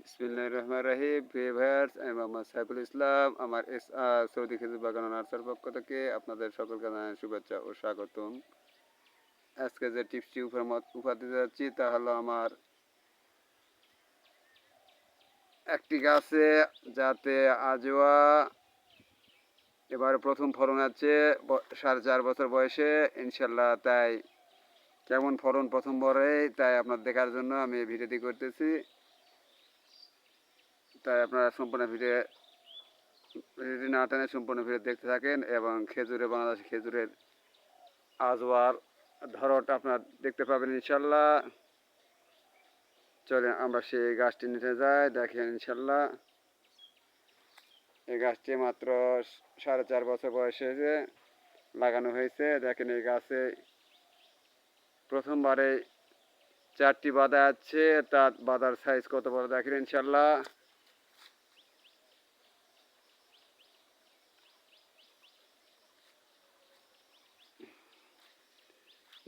বিসমিল্লাহির রহমানির রহিম। প্রিয় ভিউয়ার্স, আমি মোহাম্মদ সাইফুল ইসলাম। আমার সৌদি খেজুর বাগান ও নার্সারির পক্ষ থেকে আপনাদের সকলকে জানাই শুভেচ্ছা ও স্বাগতম। আজকে যে টিপসটি উপহার দিতে যাচ্ছি তা হলো আমার একটি গাছে যাতে আজোয়া এবারে প্রথম ফলন আছে 4.5 বছর বয়সে ইনশাল্লাহ। তাই কেমন ফলন প্রথমবারে তাই আপনার দেখার জন্য আমি এই ভিডিওটি করতেছি। তাই আপনারা সম্পূর্ণ ভিডিওটি না টেনে সম্পূর্ণ ভিডিও দেখতে থাকেন এবং বাংলাদেশি খেজুরের আজওয়ার ধরনটা আপনার দেখতে পাবেন ইনশাল্লাহ। চলেন আমরা সেই গাছটি নিতে যাই। দেখেন ইনশাল্লাহ এই গাছটি মাত্র 4.5 বছর বয়সে লাগানো হয়েছে। দেখেন এই গাছে প্রথমবারে 4টি বাঁধা আছে, তার বাঁধার সাইজ কত বড় দেখেন ইনশাল্লাহ।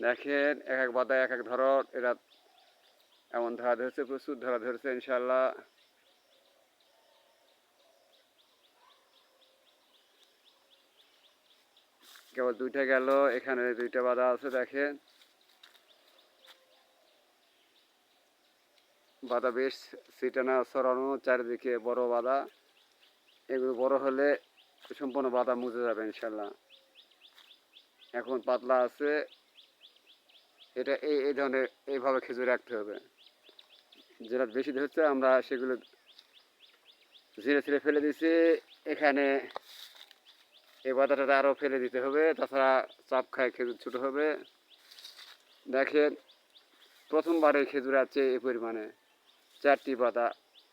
দেখেন এক এক বাঁধা এক এক ধরন, এরা এমন ধরা ধরছে, প্রচুর ধরা ধরছে ইনশাল্লাহ। কেবল দুইটা গেল, এখানে দুইটা বাঁধা আছে। দেখেন বাঁধা বেশ সিটানা সরানো, চারিদিকে বড় বাঁধা। এগুলো বড় হলে সম্পূর্ণ বাঁধা মুছে যাবে ইনশাল্লাহ। এখন পাতলা আছে, এটা এই ধরনের এইভাবে খেজুর রাখতে হবে। যেটা বেশি ধরছে আমরা সেগুলো ঝিরে ছিঁড়ে ফেলে দিছি। এখানে এই বাঁধাটা আরও ফেলে দিতে হবে, তাছাড়া চাপ খায় খেজুর ছোটো হবে। দেখেন প্রথমবারে খেজুর আছে এই পরিমাণে 4টি পাতা।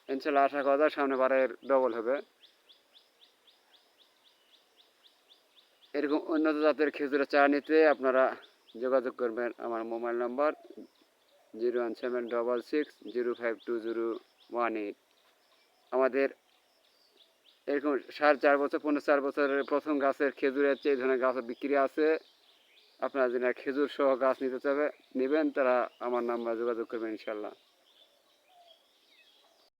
ইনশাল্লাহ আশা করা যায় সামনে বারের ডবল হবে। এরকম উন্নত জাতের খেজুরের চা নিতে আপনারা যোগাযোগ করবেন আমার মোবাইল নাম্বার 01766052018। আমাদের এরকম 4.5 বছর 4 বছরের প্রথম গাছের খেজুরের চেয়ে এই ধরনের গাছ বিক্রি আছে। আপনারা যারা খেজুর সহ গাছ নিতে চাবে নেবেন তারা আমার নাম্বার যোগাযোগ করবেন ইনশাল্লাহ।